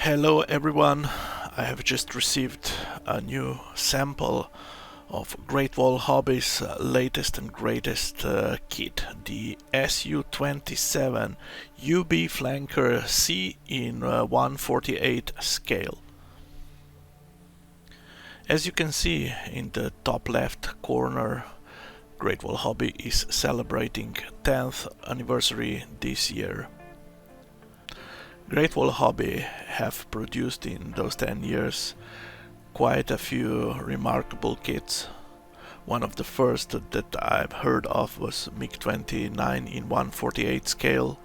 Hello everyone, I have just received a new sample of Great Wall Hobby's latest and greatest kit, the Su-27UB Flanker-C in 1/48 scale. As you can see in the top left corner, Great Wall Hobby is celebrating 10th anniversary this year. Great Wall Hobby have produced in those 10 years quite a few remarkable kits. One of the first that I've heard of was MiG-29 in 1/48 scale,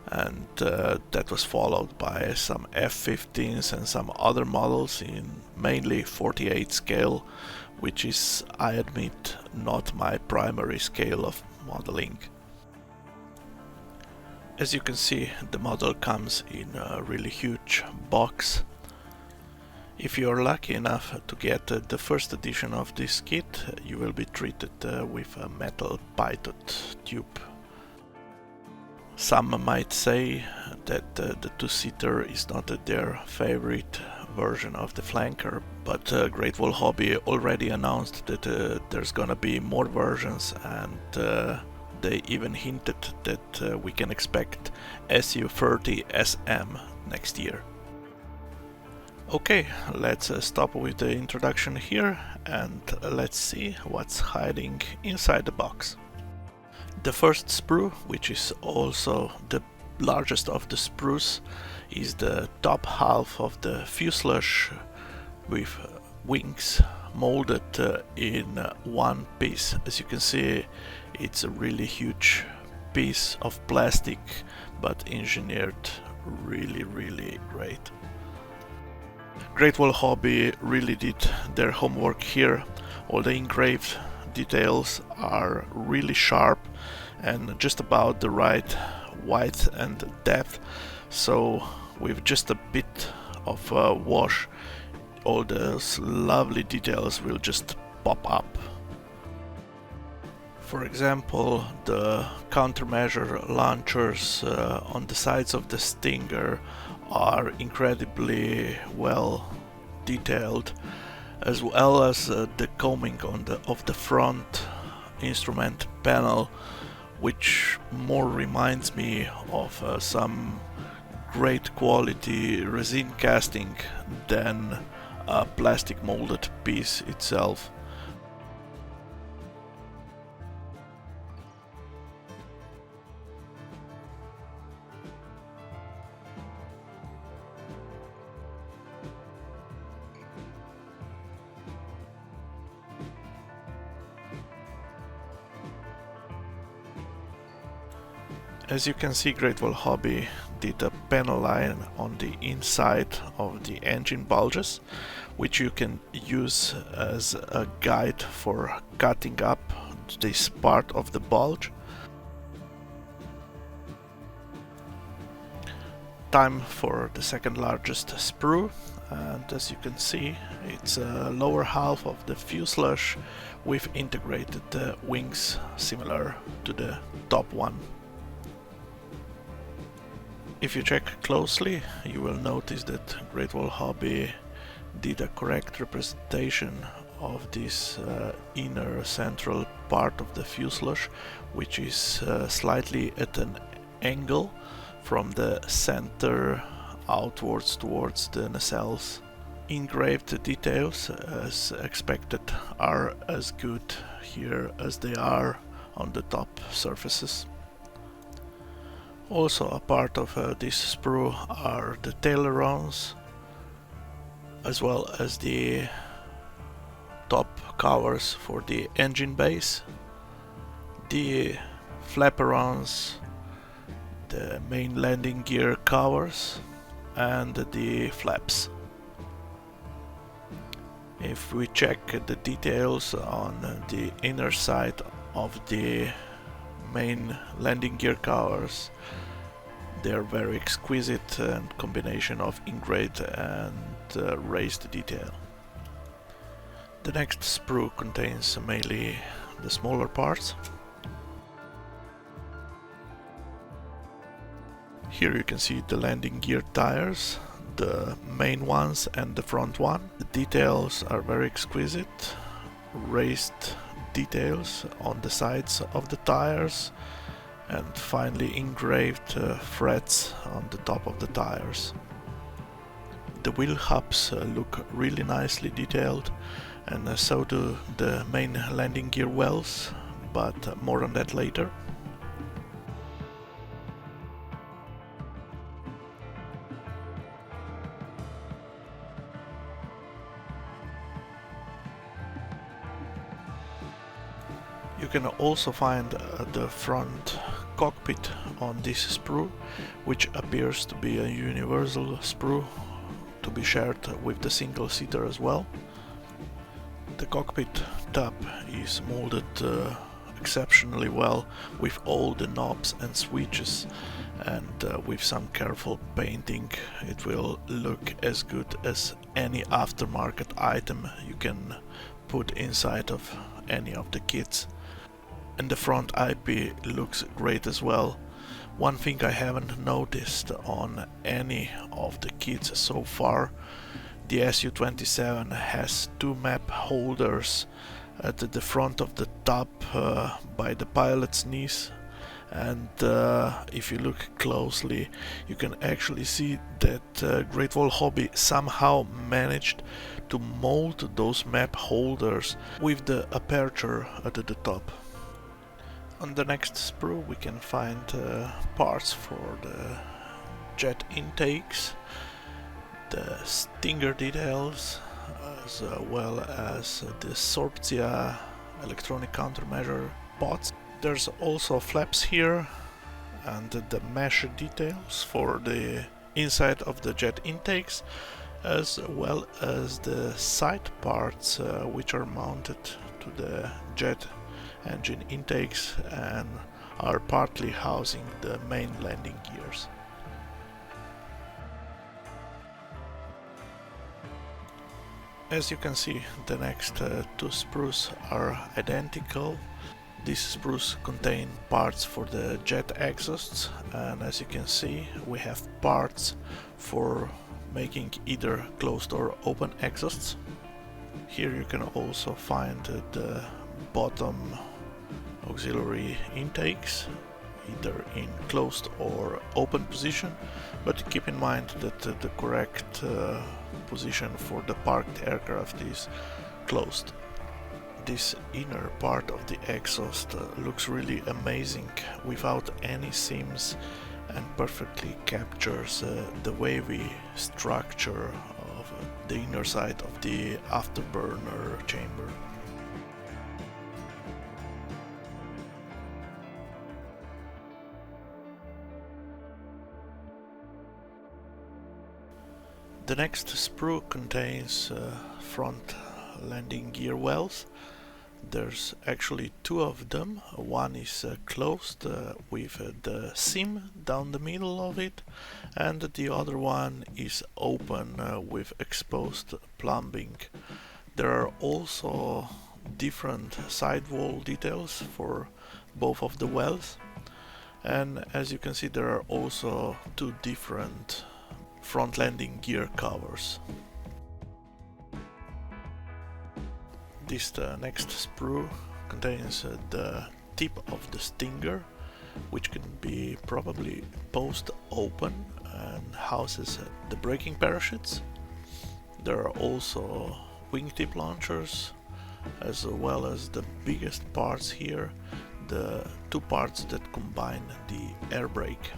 and that was followed by some F-15s and some other models in mainly 48 scale, which is, I admit, not my primary scale of modeling. As you can see, the model comes in a really huge box. If you are lucky enough to get the first edition of this kit, you will be treated with a metal pitot tube. Some might say that the two-seater is not their favorite version of the flanker, but Great Wall Hobby already announced that there's gonna be more versions, and they even hinted that we can expect Su-30 SM next year. Okay, let's stop with the introduction here and let's see what's hiding inside the box. The first sprue, which is also the largest of the sprues, is the top half of the fuselage with wings molded in one piece. As you can see, it's a really huge piece of plastic, but engineered really great. Great Wall Hobby really did their homework here. All the engraved details are really sharp and just about the right width and depth, so with just a bit of wash, all those lovely details will just pop up. For example, the countermeasure launchers on the sides of the Stinger are incredibly well detailed, as well as the combing of the front instrument panel, which more reminds me of some great quality resin casting than a plastic molded piece itself. As you can see, Great Wall Hobby did a panel line on the inside of the engine bulges, which you can use as a guide for cutting up this part of the bulge. Time for the second largest sprue, and as you can see, it's a lower half of the fuselage with integrated wings similar to the top one. If you check closely, you will notice that Great Wall Hobby did a correct representation of this inner central part of the fuselage, which is slightly at an angle from the center outwards towards the nacelles. Engraved details, as expected, are as good here as they are on the top surfaces. Also a part of this sprue are the ailerons, as well as the top covers for the engine base, the flaperons, the main landing gear covers, and the flaps. If we check the details on the inner side of the main landing gear covers, they are very exquisite and combination of engraved and raised detail. The next sprue contains mainly the smaller parts. Here you can see the landing gear tires. the main ones and the front one. The details are very exquisite, raised details on the sides of the tires and finely engraved frets on the top of the tires. The wheel hubs look really nicely detailed, and so do the main landing gear wells, but more on that later. You can also find the front cockpit on this sprue, which appears to be a universal sprue to be shared with the single seater as well. The cockpit top is molded exceptionally well with all the knobs and switches, and with some careful painting it will look as good as any aftermarket item you can put inside of any of the kits. And the front IP looks great as well. One thing I haven't noticed on any of the kits so far, the Su-27 has two map holders at the front of the top by the pilot's knees, and if you look closely you can actually see that Great Wall Hobby somehow managed to mold those map holders with the aperture at the top. On the next sprue we can find parts for the jet intakes, the stinger details, as well as the Sorptia electronic countermeasure pods. There's also flaps here and the mesh details for the inside of the jet intakes, as well as the side parts which are mounted to the jet engine intakes and are partly housing the main landing gears. As you can see, the next two sprues are identical. These sprues contain parts for the jet exhausts, and as you can see we have parts for making either closed or open exhausts. Here you can also find the bottom auxiliary intakes, either in closed or open position, but keep in mind that the correct position for the parked aircraft is closed. This inner part of the exhaust looks really amazing without any seams and perfectly captures the wavy structure of the inner side of the afterburner chamber. The next sprue contains front landing gear wells. There's actually two of them. One is closed with the seam down the middle of it, and the other one is open with exposed plumbing. There are also different sidewall details for both of the wells, and as you can see there are also two different front landing gear covers. This next sprue contains the tip of the stinger, which can be probably post open and houses the braking parachutes. There are also wingtip launchers, as well as the biggest parts here, the two parts that combine the air brake.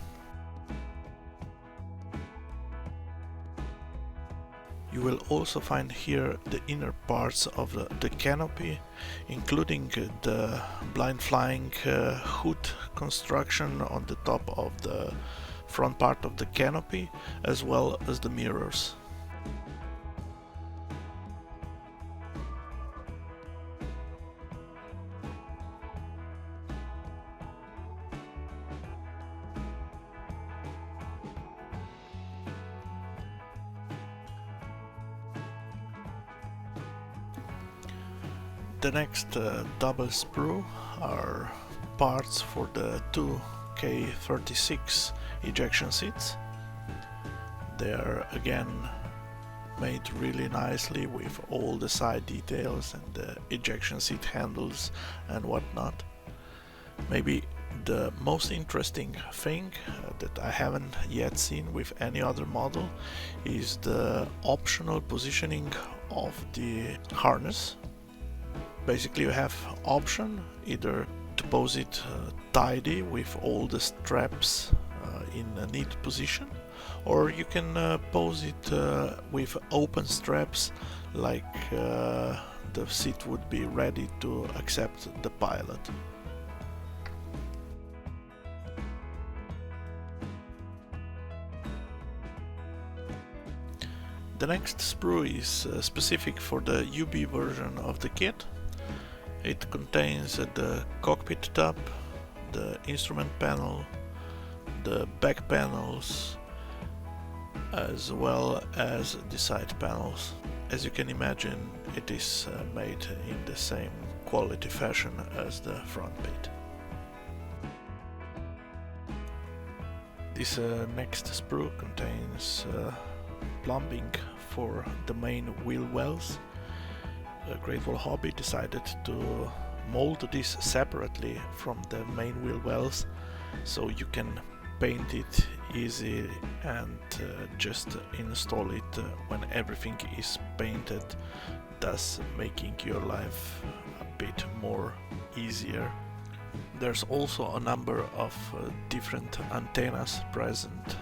You will also find here the inner parts of the canopy, including the blind flying hood construction on the top of the front part of the canopy, as well as the mirrors. The next double sprue are parts for the two K36 ejection seats. They are again made really nicely with all the side details and the ejection seat handles and whatnot. Maybe the most interesting thing that I haven't yet seen with any other model is the optional positioning of the harness. Basically you have option either to pose it tidy with all the straps in a neat position, or you can pose it with open straps, like the seat would be ready to accept the pilot. The next sprue is specific for the UB version of the kit. It contains the cockpit top, the instrument panel, the back panels, as well as the side panels. As you can imagine, it is made in the same quality fashion as the front bit. This next sprue contains plumbing for the main wheel wells. Great Wall Hobby decided to mold this separately from the main wheel wells, so you can paint it easy and just install it when everything is painted, thus making your life a bit more easier. There's also a number of different antennas present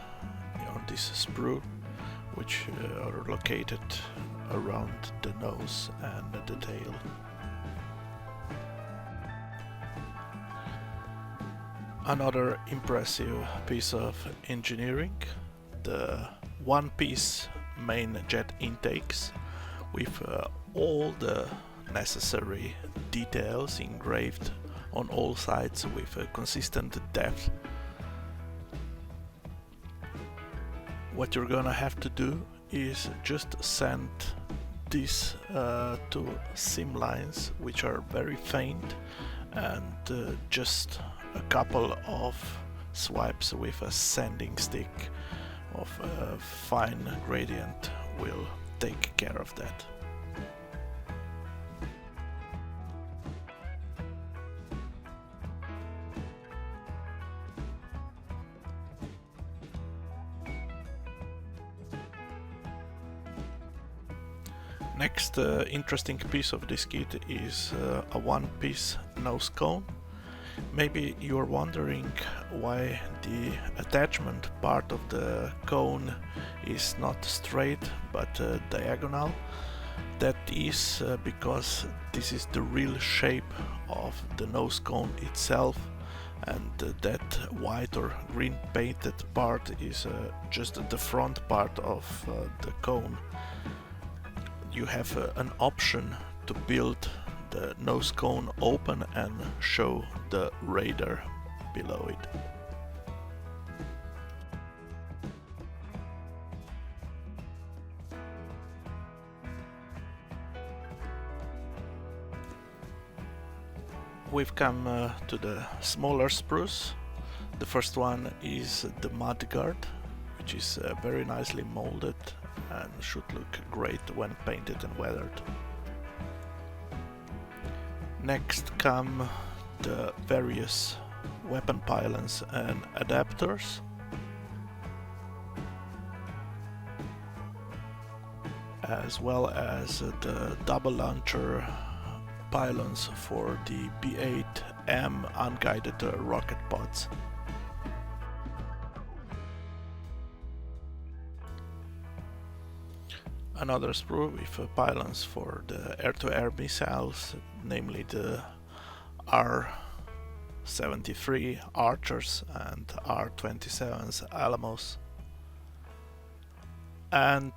on this sprue, which are located around the nose and the tail. Another impressive piece of engineering, the one-piece main jet intakes with all the necessary details engraved on all sides with a consistent depth. What you're gonna have to do is just send these two seam lines, which are very faint, and just a couple of swipes with a sanding stick of a fine gradient will take care of that. Next interesting piece of this kit is a one-piece nose cone. Maybe you're wondering why the attachment part of the cone is not straight but diagonal. That is because this is the real shape of the nose cone itself, and that white or green painted part is just the front part of the cone. You have an option to build the nose cone open and show the radar below it. We've come to the smaller sprues. The first one is the mudguard, which is very nicely molded and should look great when painted and weathered. Next come the various weapon pylons and adapters. As well as the double launcher pylons for the B8M unguided rocket pods. Another sprue with pylons for the air-to-air missiles, namely the R-73 Archers and R-27's Alamos. And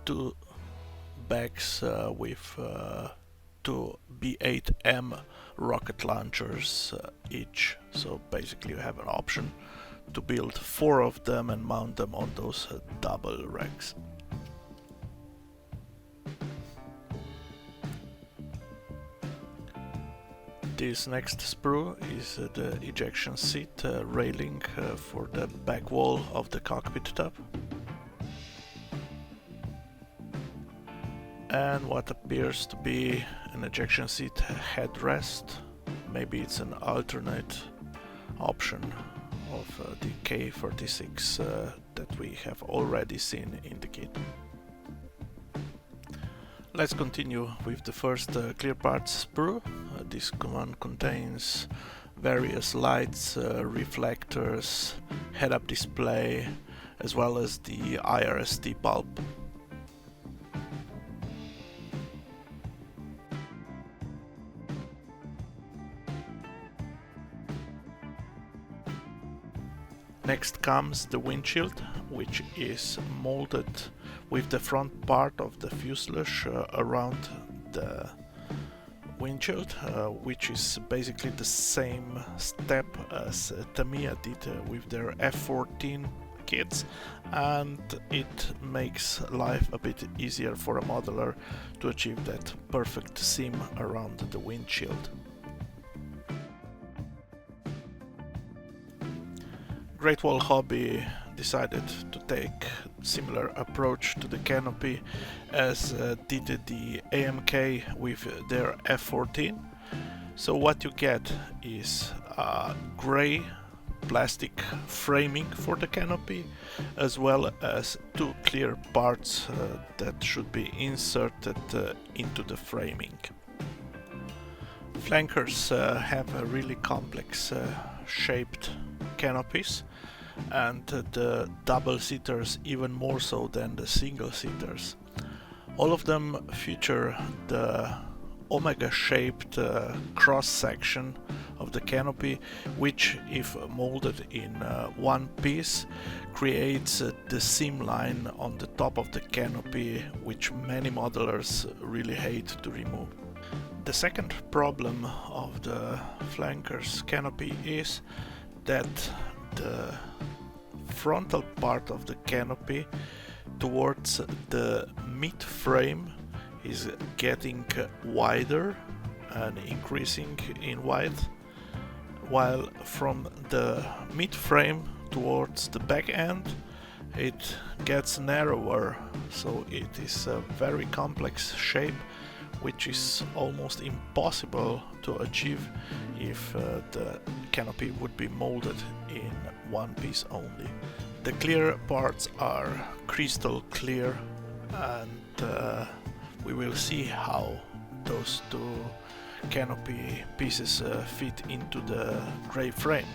two bags with two B8M rocket launchers each. So basically you have an option to build 4 of them and mount them on those double racks. This next sprue is the ejection seat railing for the back wall of the cockpit top. and what appears to be an ejection seat headrest. Maybe it's an alternate option of the K36 that we have already seen in the kit. Let's continue with the first clear parts sprue. This one contains various lights, reflectors, head-up display, as well as the IRST bulb. Next comes the windshield, which is molded with the front part of the fuselage around the windshield, which is basically the same step as Tamiya did with their F14 kits, and it makes life a bit easier for a modeler to achieve that perfect seam around the windshield. Great Wall Hobby decided to take similar approach to the canopy as did the AMK with their F14. So what you get is a gray plastic framing for the canopy, as well as two clear parts that should be inserted into the framing. Flankers have a really complex shaped canopies, and the double-seaters even more so than the single-seaters. All of them feature the omega-shaped cross-section of the canopy, which, if molded in one piece, creates the seam line on the top of the canopy, which many modelers really hate to remove. The second problem of the Flanker's canopy is that the frontal part of the canopy towards the mid-frame is getting wider and increasing in width, while from the mid-frame towards the back end it gets narrower, so it is a very complex shape which is almost impossible to achieve if the canopy would be molded in one piece only. The clear parts are crystal clear, and we will see how those two canopy pieces fit into the gray frame.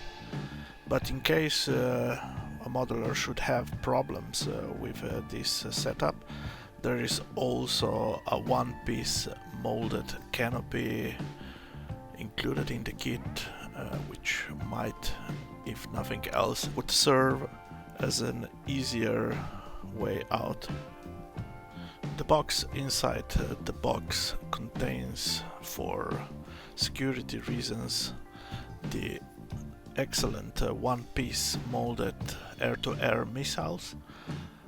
But in case a modeler should have problems with this setup, there is also a one-piece molded canopy included in the kit, which might, if nothing else, would serve as an easier way out. The box inside the box contains, for security reasons, the excellent one-piece molded air-to-air missiles.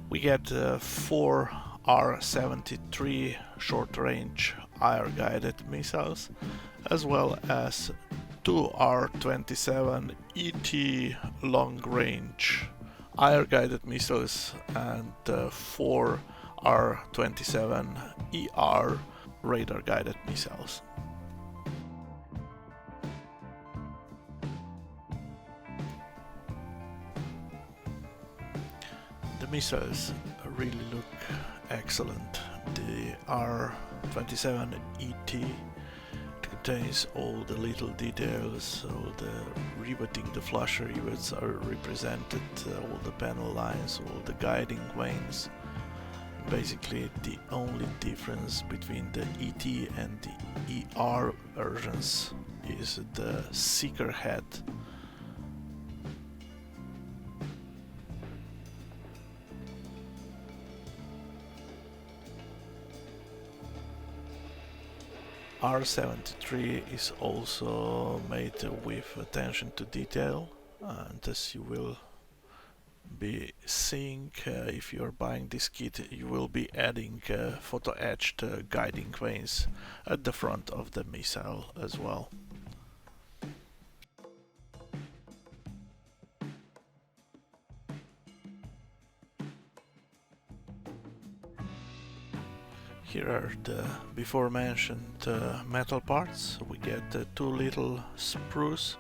We get 4 R-73 short-range air-guided missiles, as well as 2 R-27 ET long-range air-guided missiles and 4 R-27 ER radar-guided missiles. The missiles really look excellent. The R-27 ET contains all the little details, all the riveting, the flusher rivets are represented, all the panel lines, all the guiding vanes. Basically the only difference between the ET and the ER versions is the seeker head. R-73 is also made with attention to detail, and as you will be seeing if you are buying this kit, you will be adding photo etched guiding vanes at the front of the missile as well. Here are the before mentioned metal parts. We get two little sprues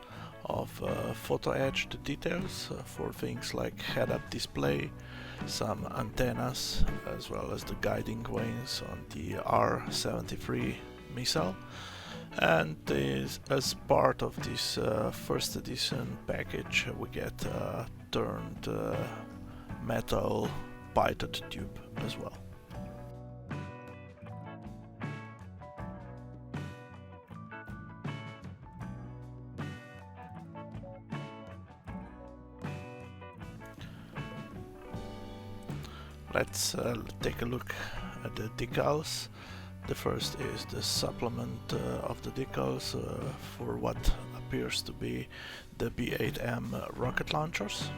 of photo etched details for things like head-up display, some antennas, as well as the guiding vanes on the R-73 missile. And as part of this first edition package, we get a turned metal pitot tube as well. Let's take a look at the decals. The first is the supplement of the decals for what appears to be the B-8M rocket launchers.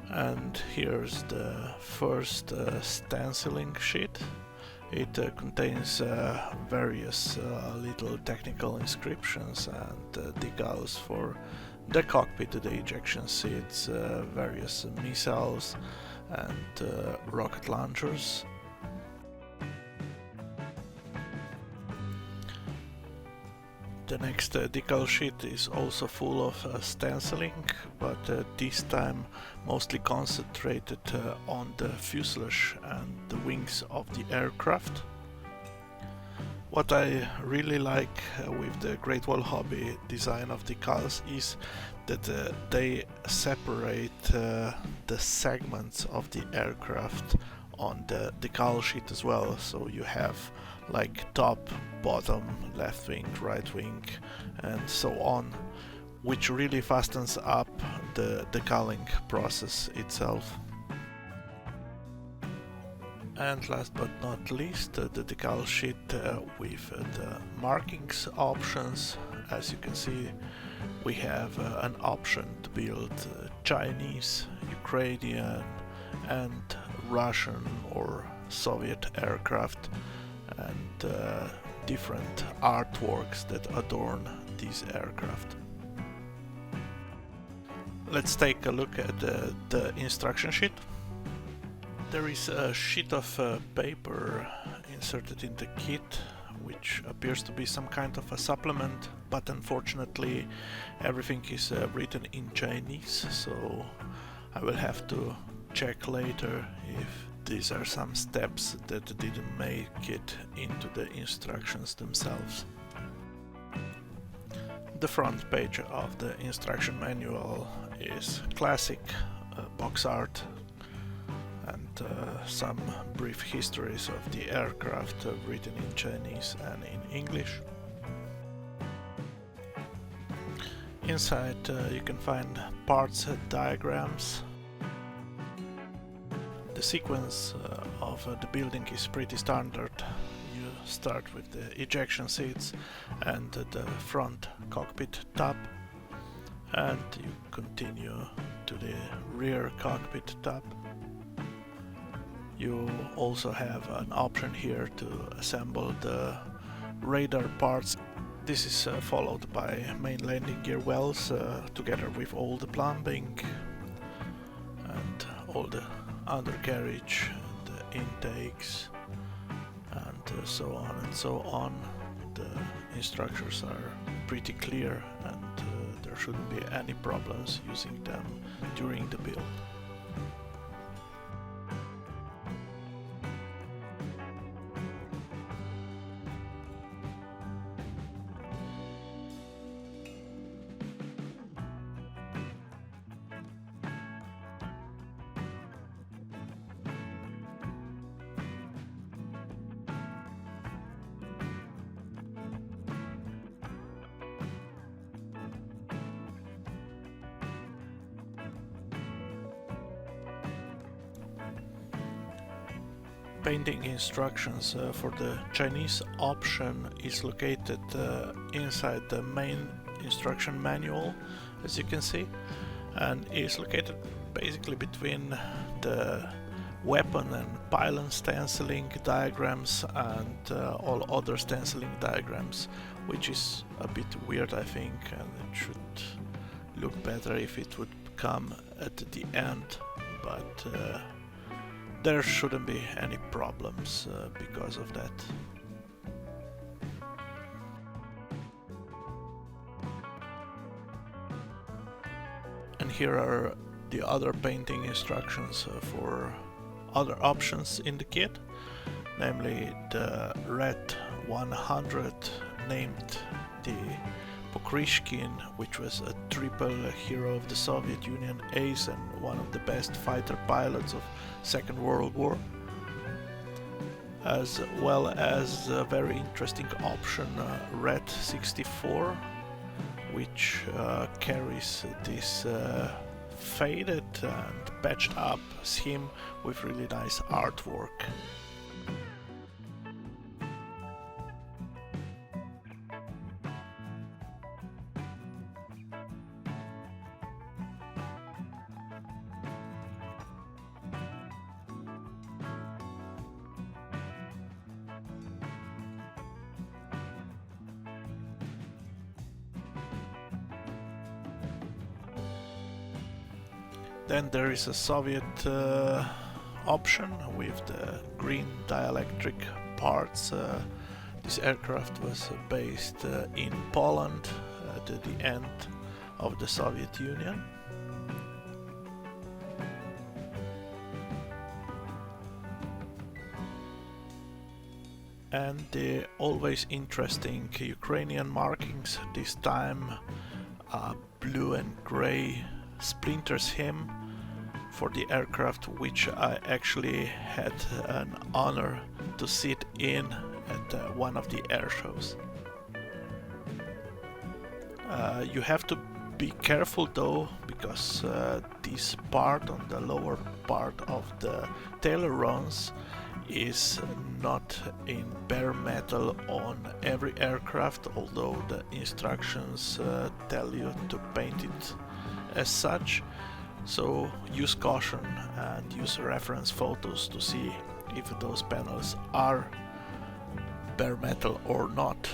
And here's the first stenciling sheet. It contains various little technical inscriptions and decals for the cockpit, the ejection seats, various missiles and rocket launchers. The next decal sheet is also full of stenciling, but this time mostly concentrated on the fuselage and the wings of the aircraft. What I really like with the Great Wall Hobby design of decals is that they separate the segments of the aircraft on the decal sheet as well. So you have like top, bottom, left wing, right wing, and so on, which really fastens up the decaling process itself. And last but not least, the decal sheet with the markings options. As you can see, we have an option to build Chinese, Ukrainian and Russian or Soviet aircraft, and different artworks that adorn these aircraft. Let's take a look at the instruction sheet. There is a sheet of paper inserted in the kit, which appears to be some kind of a supplement, but unfortunately everything is written in Chinese, so I will have to check later if these are some steps that didn't make it into the instructions themselves. The front page of the instruction manual is classic box art and some brief histories of the aircraft written in Chinese and in English. Inside you can find parts diagrams. The sequence of the building is pretty standard. You start with the ejection seats and the front cockpit tab, and you continue to the rear cockpit tab. You also have an option here to assemble the radar parts. This is followed by main landing gear wells together with all the plumbing and all the undercarriage, the intakes, and so on and so on. The instructions are pretty clear, and there shouldn't be any problems using them during the build. Painting instructions for the Chinese option is located inside the main instruction manual, as you can see, and is located basically between the weapon and pylon stenciling diagrams and all other stenciling diagrams, which is a bit weird, I think, and it should look better if it would come at the end, but there shouldn't be any problems because of that. And here are the other painting instructions for other options in the kit, namely the Red 100 named the Pokrishkin, which was a triple hero of the Soviet Union, ace and one of the best fighter pilots of Second World War, as well as a very interesting option, Red 64, which carries this faded and patched up scheme with really nice artwork. Then there is a Soviet option with the green dielectric parts. This aircraft was based in Poland at the end of the Soviet Union. And the always interesting Ukrainian markings, this time blue and gray splinters him for the aircraft which I actually had an honor to sit in at one of the air shows. You have to be careful though, because this part on the lower part of the ailerons is not in bare metal on every aircraft, although the instructions tell you to paint it as such. So use caution and use reference photos to see if those panels are bare metal or not.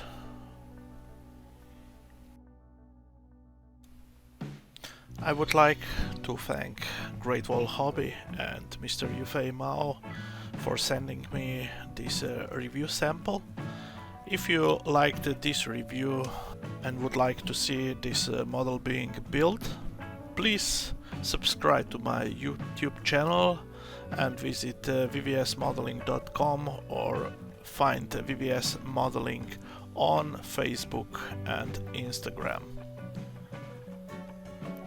I would like to thank Great Wall Hobby and Mr. Yufei Mao for sending me this review sample. If you liked this review and would like to see this model being built, please subscribe to my YouTube channel and visit vvsmodeling.com or find VVS Modeling on Facebook and Instagram.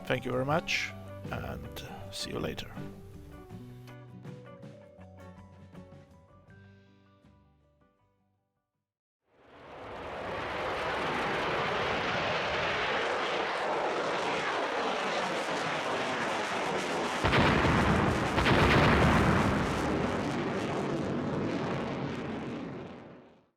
Thank you very much and see you later.